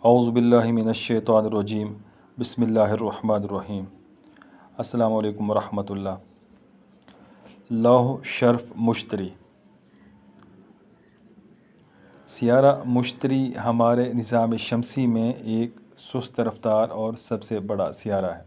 اعوذ باللہ من الشیطان الرجیم بسم اللہ الرحمن الرحیم السلام علیکم ورحمۃ اللہ۔ لوح شرف مشتری۔ سیارہ مشتری ہمارے نظام شمسی میں ایک سست رفتار اور سب سے بڑا سیارہ ہے۔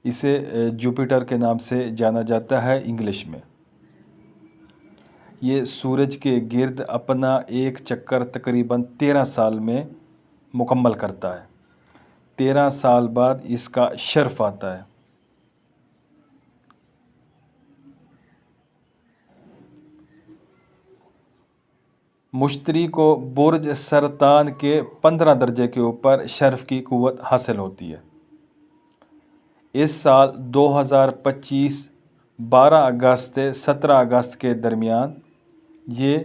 اسے جوپیٹر کے نام سے جانا جاتا ہے انگلش میں۔ یہ سورج کے گرد اپنا ایک چکر تقریباً 13 سال میں مکمل کرتا ہے۔ 13 سال بعد اس کا شرف آتا ہے۔ مشتری کو برج سرطان کے 15 درجے کے اوپر شرف کی قوت حاصل ہوتی ہے۔ اس سال 2025 12 اگست سے 17 اگست کے درمیان یہ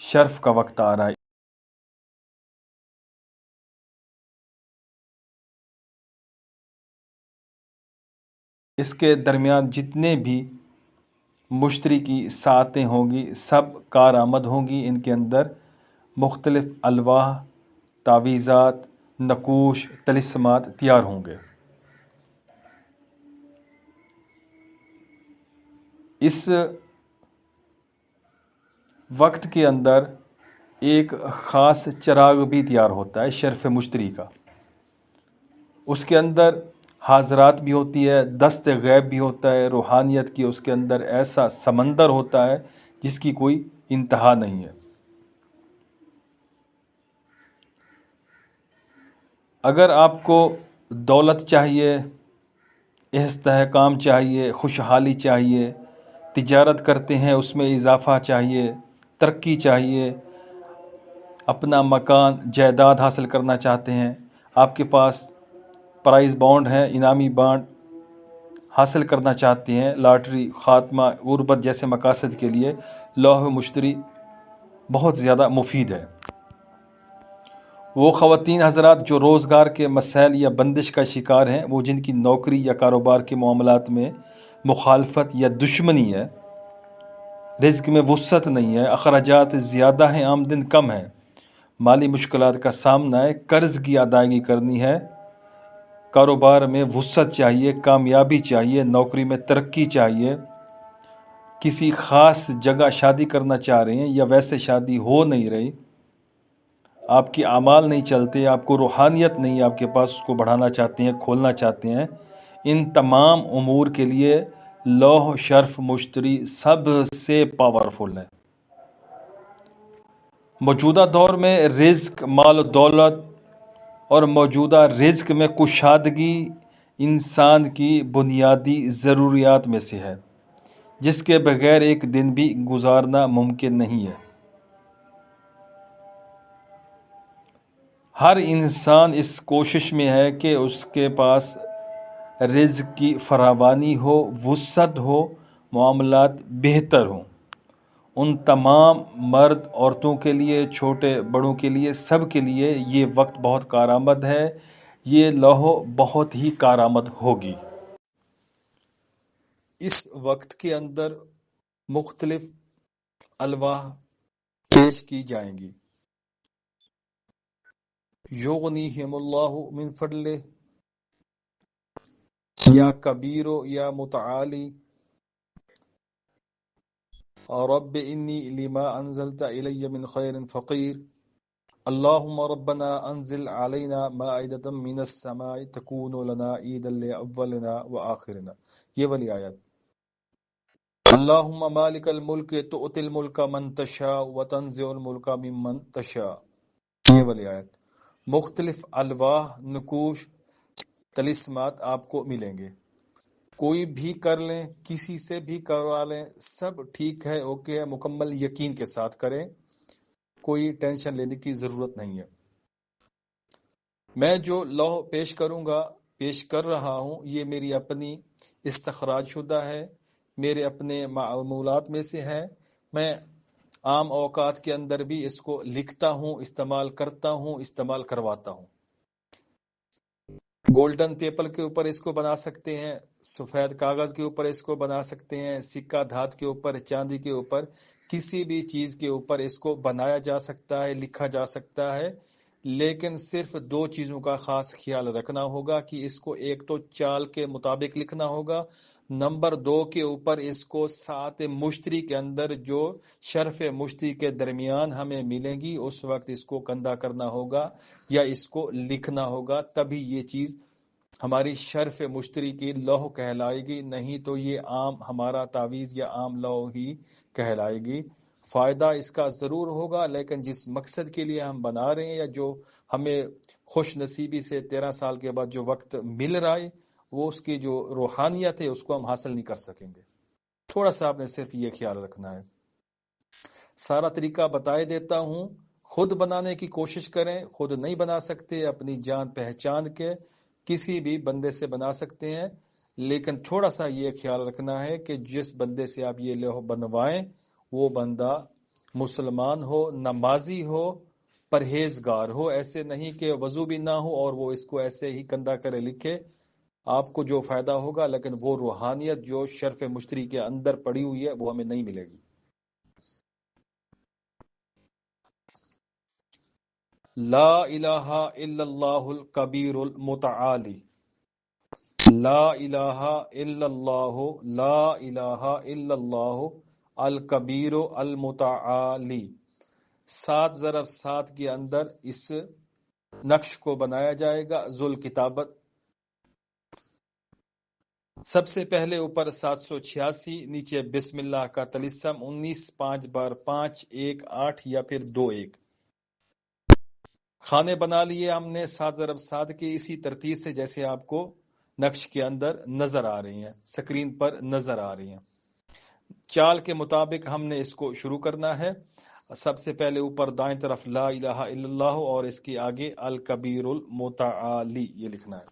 شرف کا وقت آ رہا ہے۔ اس کے درمیان جتنے بھی مشتری کی ساعتیں ہوں گی سب کارآمد ہوں گی۔ ان کے اندر مختلف الواح، تعویذات، نقوش، طلسمات تیار ہوں گے۔ اس وقت کے اندر ایک خاص چراغ بھی تیار ہوتا ہے شرف مشتری کا۔ اس کے اندر حاضرات بھی ہوتی ہے، دست غیب بھی ہوتا ہے، روحانیت کی اس کے اندر ایسا سمندر ہوتا ہے جس کی کوئی انتہا نہیں ہے۔ اگر آپ کو دولت چاہیے، استحکام چاہیے، خوشحالی چاہیے، تجارت کرتے ہیں اس میں اضافہ چاہیے، ترقی چاہیے، اپنا مکان جائیداد حاصل کرنا چاہتے ہیں، آپ کے پاس پرائز بانڈ ہیں، انعامی بانڈ حاصل کرنا چاہتے ہیں، لاٹری، خاتمہ، غربت جیسے مقاصد کے لیے لوح مشتری بہت زیادہ مفید ہے۔ وہ خواتین حضرات جو روزگار کے مسائل یا بندش کا شکار ہیں، وہ جن کی نوکری یا کاروبار کے معاملات میں مخالفت یا دشمنی ہے، رزق میں وسعت نہیں ہے، اخراجات زیادہ ہیں، آمدن کم ہے، مالی مشکلات کا سامنا ہے، قرض کی ادائیگی کرنی ہے، کاروبار میں وسعت چاہیے، کامیابی چاہیے، نوکری میں ترقی چاہیے، کسی خاص جگہ شادی کرنا چاہ رہے ہیں یا ویسے شادی ہو نہیں رہی، آپ کی اعمال نہیں چلتے، آپ کو روحانیت نہیں آپ کے پاس، اس کو بڑھانا چاہتے ہیں، کھولنا چاہتے ہیں، ان تمام امور کے لیے لوح شرف مشتری سب سے پاورفل ہے۔ موجودہ دور میں رزق، مال و دولت اور موجودہ رزق میں کشادگی انسان کی بنیادی ضروریات میں سے ہے، جس کے بغیر ایک دن بھی گزارنا ممکن نہیں ہے۔ ہر انسان اس کوشش میں ہے کہ اس کے پاس رزق کی فراوانی ہو، وسعت ہو، معاملات بہتر ہوں۔ ان تمام مرد عورتوں کے لیے، چھوٹے بڑوں کے لیے، سب کے لیے یہ وقت بہت کارآمد ہے، یہ لوح بہت ہی کارآمد ہوگی۔ اس وقت کے اندر مختلف الواح پیش کی جائیں گی۔ یغنیہم اللہ من فضلہ، یا کبیر یا متعالی، رب انی لما انزلت الی من خیر فقیر، اللہم ربنا انزل علینا مائدۃ من السماء تکون لنا عیدا لاولنا وآخرنا، یہ والی آیت۔ اللہم مالک الملک تؤتی الملک من تشاء وتنزع الملک ممن تشاء، یہ والی آیت۔ مختلف الواح، نقوش، طلسمات آپ کو ملیں گے، کوئی بھی کر لیں، کسی سے بھی کروا لیں، سب ٹھیک ہے، اوکے ہے، مکمل یقین کے ساتھ کریں، کوئی ٹینشن لینے کی ضرورت نہیں ہے۔ میں جو لوح پیش کر رہا ہوں، یہ میری اپنی استخراج شدہ ہے، میرے اپنے معمولات میں سے ہے۔ میں عام اوقات کے اندر بھی اس کو لکھتا ہوں، استعمال کرتا ہوں، استعمال کرواتا ہوں۔ گولڈن پیپر کے اوپر اس کو بنا سکتے ہیں، سفید کاغذ کے اوپر اس کو بنا سکتے ہیں، سکہ دھات کے اوپر، چاندی کے اوپر، کسی بھی چیز کے اوپر اس کو بنایا جا سکتا ہے، لکھا جا سکتا ہے، لیکن صرف دو چیزوں کا خاص خیال رکھنا ہوگا کہ اس کو ایک تو چال کے مطابق لکھنا ہوگا، نمبر 2 کے اوپر اس کو سات مشتری کے اندر جو شرف مشتری کے درمیان ہمیں ملیں گی اس وقت اس کو کندہ کرنا ہوگا یا اس کو لکھنا ہوگا، تبھی یہ چیز ہماری شرف مشتری کی لوح کہلائے گی، نہیں تو یہ عام ہمارا تعویذ یا عام لوح ہی کہلائے گی۔ فائدہ اس کا ضرور ہوگا، لیکن جس مقصد کے لیے ہم بنا رہے ہیں یا جو ہمیں خوش نصیبی سے 13 سال کے بعد جو وقت مل رہا ہے وہ اس کی جو روحانیت ہے اس کو ہم حاصل نہیں کر سکیں گے۔ تھوڑا سا آپ نے صرف یہ خیال رکھنا ہے۔ سارا طریقہ بتائے دیتا ہوں، خود بنانے کی کوشش کریں، خود نہیں بنا سکتے اپنی جان پہچان کے کسی بھی بندے سے بنا سکتے ہیں، لیکن تھوڑا سا یہ خیال رکھنا ہے کہ جس بندے سے آپ یہ لوح بنوائیں وہ بندہ مسلمان ہو، نمازی ہو، پرہیزگار ہو، ایسے نہیں کہ وضو بھی نہ ہو اور وہ اس کو ایسے ہی کندہ کرے لکھے۔ آپ کو جو فائدہ ہوگا لیکن وہ روحانیت جو شرف مشتری کے اندر پڑی ہوئی ہے وہ ہمیں نہیں ملے گی۔ لا الہ الا اللہ الکبیر المتعالی، لا الہ الا اللہ، لا الہ الا اللہ الکبیر المتعالی۔ 7 ضرب 7 کے اندر اس نقش کو بنایا جائے گا، ذل کتابت۔ سب سے پہلے اوپر 786، نیچے بسم اللہ کا طلسم 19، 5 بار 5، 1 8 یا پھر 2 1۔ خانے بنا لیے ہم نے 7 ضرب 7 کی اسی ترتیب سے جیسے آپ کو نقش کے اندر نظر آ رہی ہیں، سکرین پر نظر آ رہی ہیں۔ چال کے مطابق ہم نے اس کو شروع کرنا ہے۔ سب سے پہلے اوپر دائیں طرف لا الہ الا اللہ اور اس کے آگے الکبیر المتعالی یہ لکھنا ہے۔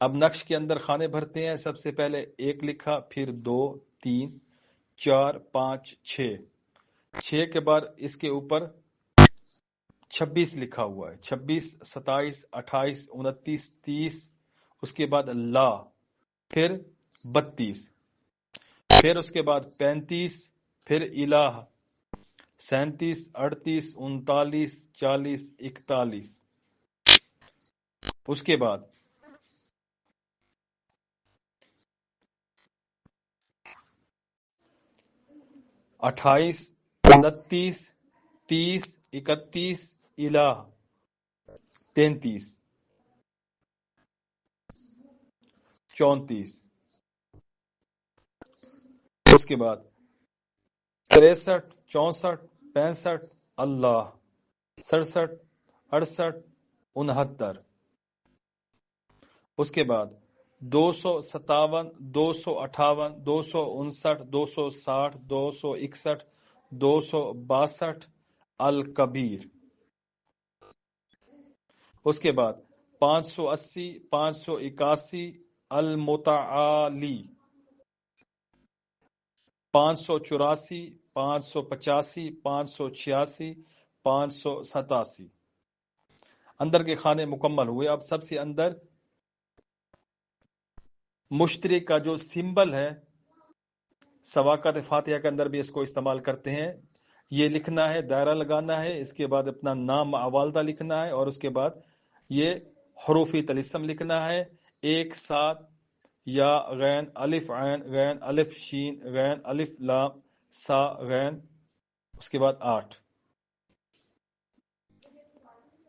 اب نقش کے اندر خانے بھرتے ہیں۔ سب سے پہلے 1 لکھا، پھر 2 3 4 5 6، 6 کے بعد اس کے اوپر 26 لکھا ہوا ہے، 26 27 28 29 30، اس کے بعد لا، پھر 32، پھر اس کے بعد 35، پھر الہ 37 38 39 40 41، اس کے بعد 28 29 30 31، الہ 33 34، اس کے بعد 63 64 65، اللہ 67 68 69، اس کے بعد 257 258 259 260 261 262، الکبیر، اس کے بعد 580 581، المتعالی، 584 585 586 587۔ اندر کے خانے مکمل ہوئے۔ اب سب سے اندر مشترک کا جو سمبل ہے، سواقات فاتحہ کے اندر بھی اس کو استعمال کرتے ہیں، یہ لکھنا ہے، دائرہ لگانا ہے، اس کے بعد اپنا نام والدہ لکھنا ہے اور اس کے بعد یہ حروفی طلسم لکھنا ہے، 1 7 یا غین الف عین غین الف شین غین الف لام سا غین، اس کے بعد 8۔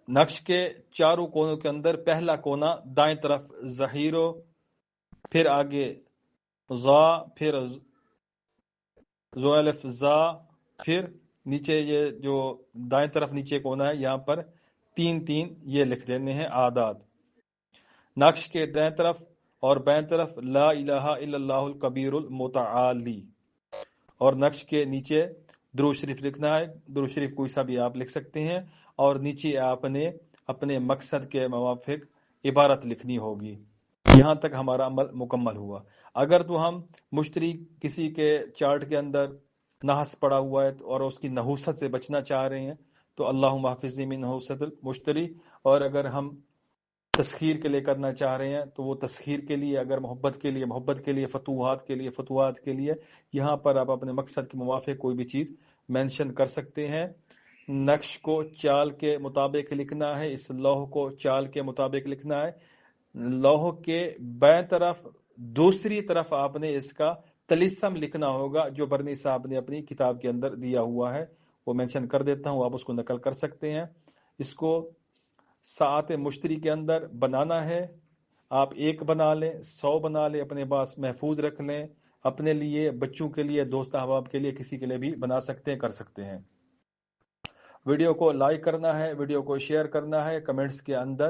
نقش کے چاروں کونوں کے اندر پہلا کونا دائیں طرف ظہیرو، پھر آگے ضا، پھر زوالف زا، پھر نیچے یہ جو دائیں طرف نیچے کونا ہے یہاں پر 3 3 یہ لکھ دینے ہیں اعداد۔ نقش کے دائیں طرف اور بائیں طرف لا الہ الا اللہ الکبیر المتعالی، اور نقش کے نیچے درود شریف لکھنا ہے۔ درود شریف کوئی سا بھی آپ لکھ سکتے ہیں، اور نیچے آپ نے اپنے مقصد کے موافق عبارت لکھنی ہوگی۔ یہاں تک ہمارا عمل مکمل ہوا۔ اگر تو ہم مشتری کسی کے چارٹ کے اندر نحس پڑا ہوا ہے اور اس کی نحوست سے بچنا چاہ رہے ہیں تو اللہم احفظنی من نحوست المشتری، اور اگر ہم تسخیر کے لیے کرنا چاہ رہے ہیں تو وہ تسخیر کے لیے، اگر محبت کے لیے، فتوحات کے لیے یہاں پر آپ اپنے مقصد کے موافق کوئی بھی چیز مینشن کر سکتے ہیں۔ نقش کو چال کے مطابق لکھنا ہے، اس لوح کو چال کے مطابق لکھنا ہے۔ لوح کے بائیں طرف دوسری طرف آپ نے اس کا طلسم لکھنا ہوگا، جو برنی صاحب نے اپنی کتاب کے اندر دیا ہوا ہے، وہ مینشن کر دیتا ہوں، آپ اس کو نقل کر سکتے ہیں۔ اس کو ساعت مشتری کے اندر بنانا ہے، آپ 1 بنا لیں، 100 بنا لیں، اپنے پاس محفوظ رکھ لیں، اپنے لیے، بچوں کے لیے، دوست احباب کے لیے، کسی کے لیے بھی بنا سکتے ہیں، کر سکتے ہیں۔ ویڈیو کو لائک کرنا ہے، ویڈیو کو شیئر کرنا ہے، کمنٹس کے اندر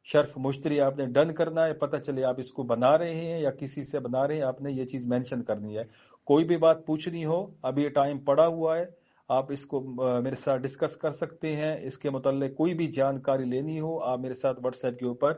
شرف مشتری آپ نے ڈن کرنا ہے، پتہ چلے آپ اس کو بنا رہے ہیں یا کسی سے بنا رہے ہیں، آپ نے یہ چیز مینشن کرنی ہے۔ کوئی بھی بات پوچھنی ہو، ابھی ٹائم پڑا ہوا ہے، آپ اس کو میرے ساتھ ڈسکس کر سکتے ہیں، اس کے متعلق کوئی بھی جانکاری لینی ہو آپ میرے ساتھ واٹس ایپ کے اوپر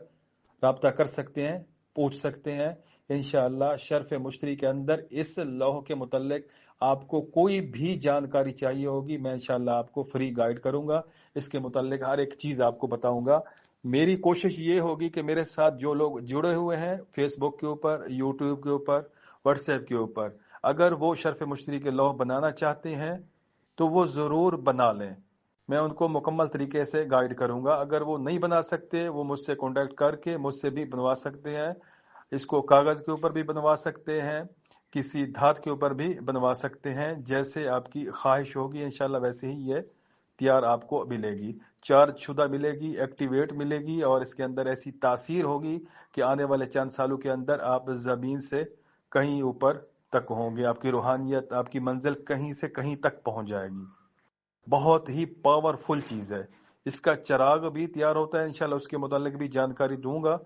رابطہ کر سکتے ہیں، پوچھ سکتے ہیں۔ انشاءاللہ شرف مشتری کے اندر اس لوح کے متعلق آپ کو کوئی بھی جانکاری چاہیے ہوگی، میں انشاءاللہ آپ کو فری گائیڈ کروں گا، اس کے متعلق ہر ایک چیز آپ کو بتاؤں گا۔ میری کوشش یہ ہوگی کہ میرے ساتھ جو لوگ جڑے ہوئے ہیں فیس بک کے اوپر، یوٹیوب کے اوپر، واٹس ایپ کے اوپر، اگر وہ شرف مشتری کے لوح بنانا چاہتے ہیں تو وہ ضرور بنا لیں، میں ان کو مکمل طریقے سے گائیڈ کروں گا۔ اگر وہ نہیں بنا سکتے، وہ مجھ سے کانٹیکٹ کر کے مجھ سے بھی بنوا سکتے ہیں، اس کو کاغذ کے اوپر بھی بنوا سکتے ہیں، کسی دھات کے اوپر بھی بنوا سکتے ہیں، جیسے آپ کی خواہش ہوگی انشاءاللہ ویسے ہی یہ تیار آپ کو ملے گی، چارج شدہ ملے گی، ایکٹیویٹ ملے گی، اور اس کے اندر ایسی تاثیر ہوگی کہ آنے والے چند سالوں کے اندر آپ زمین سے کہیں اوپر تک ہوں گے، آپ کی روحانیت، آپ کی منزل کہیں سے کہیں تک پہنچ جائے گی۔ بہت ہی پاورفل چیز ہے، اس کا چراغ بھی تیار ہوتا ہے، انشاءاللہ اس کے متعلق بھی جانکاری دوں گا۔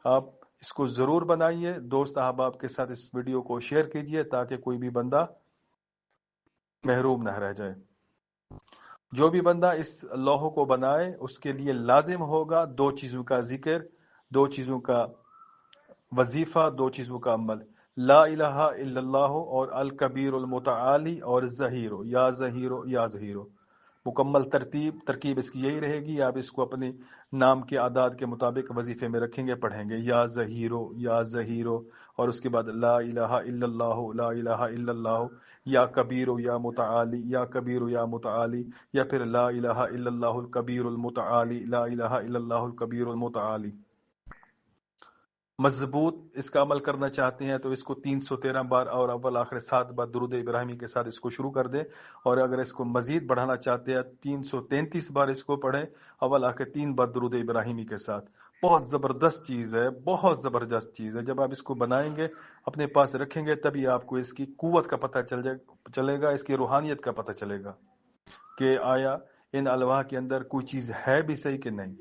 آپ اس کو ضرور بنائیے، دوست احباب کے ساتھ اس ویڈیو کو شیئر کیجئے تاکہ کوئی بھی بندہ محروم نہ رہ جائے۔ جو بھی بندہ اس لوح کو بنائے اس کے لیے لازم ہوگا 2 چیزوں کا ذکر، 2 چیزوں کا وظیفہ، 2 چیزوں کا عمل، لا الہ الا اللہ اور الکبیر المتعالی اور ظہیرو یا ظہیرو یا ظہیرو۔ مکمل ترکیب اس کی یہی رہے گی، آپ اس کو اپنے نام کے اعداد کے مطابق وظیفے میں رکھیں گے، پڑھیں گے یا ظہیرو یا ظہیرو، اور اس کے بعد لا الہ الا اللہ، لا الہ الا اللہ، یا کبیرو یا متعالی، یا کبیرو یا متعالی، یا پھر لا الہ الا اللہ الکبیر المتعالی، لا الہ الا اللہ الکبیر المتعالی۔ مضبوط اس کا عمل کرنا چاہتے ہیں تو اس کو 313 بار اور اول آخر 7 بار درود ابراہیمی کے ساتھ اس کو شروع کر دیں، اور اگر اس کو مزید بڑھانا چاہتے ہیں 333 بار اس کو پڑھیں اول آخر 3 بار درود ابراہیمی کے ساتھ۔ بہت زبردست چیز ہے، بہت زبردست چیز ہے، جب آپ اس کو بنائیں گے اپنے پاس رکھیں گے تبھی آپ کو اس کی قوت کا پتہ چلے گا، اس کی روحانیت کا پتہ چلے گا کہ آیا ان الواح کے اندر کوئی چیز ہے بھی صحیح کہ نہیں۔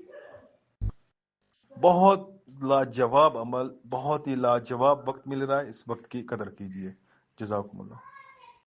بہت لاجواب عمل، بہت ہی لاجواب وقت مل رہا ہے، اس وقت کی قدر کیجیے۔ جزاکم اللہ۔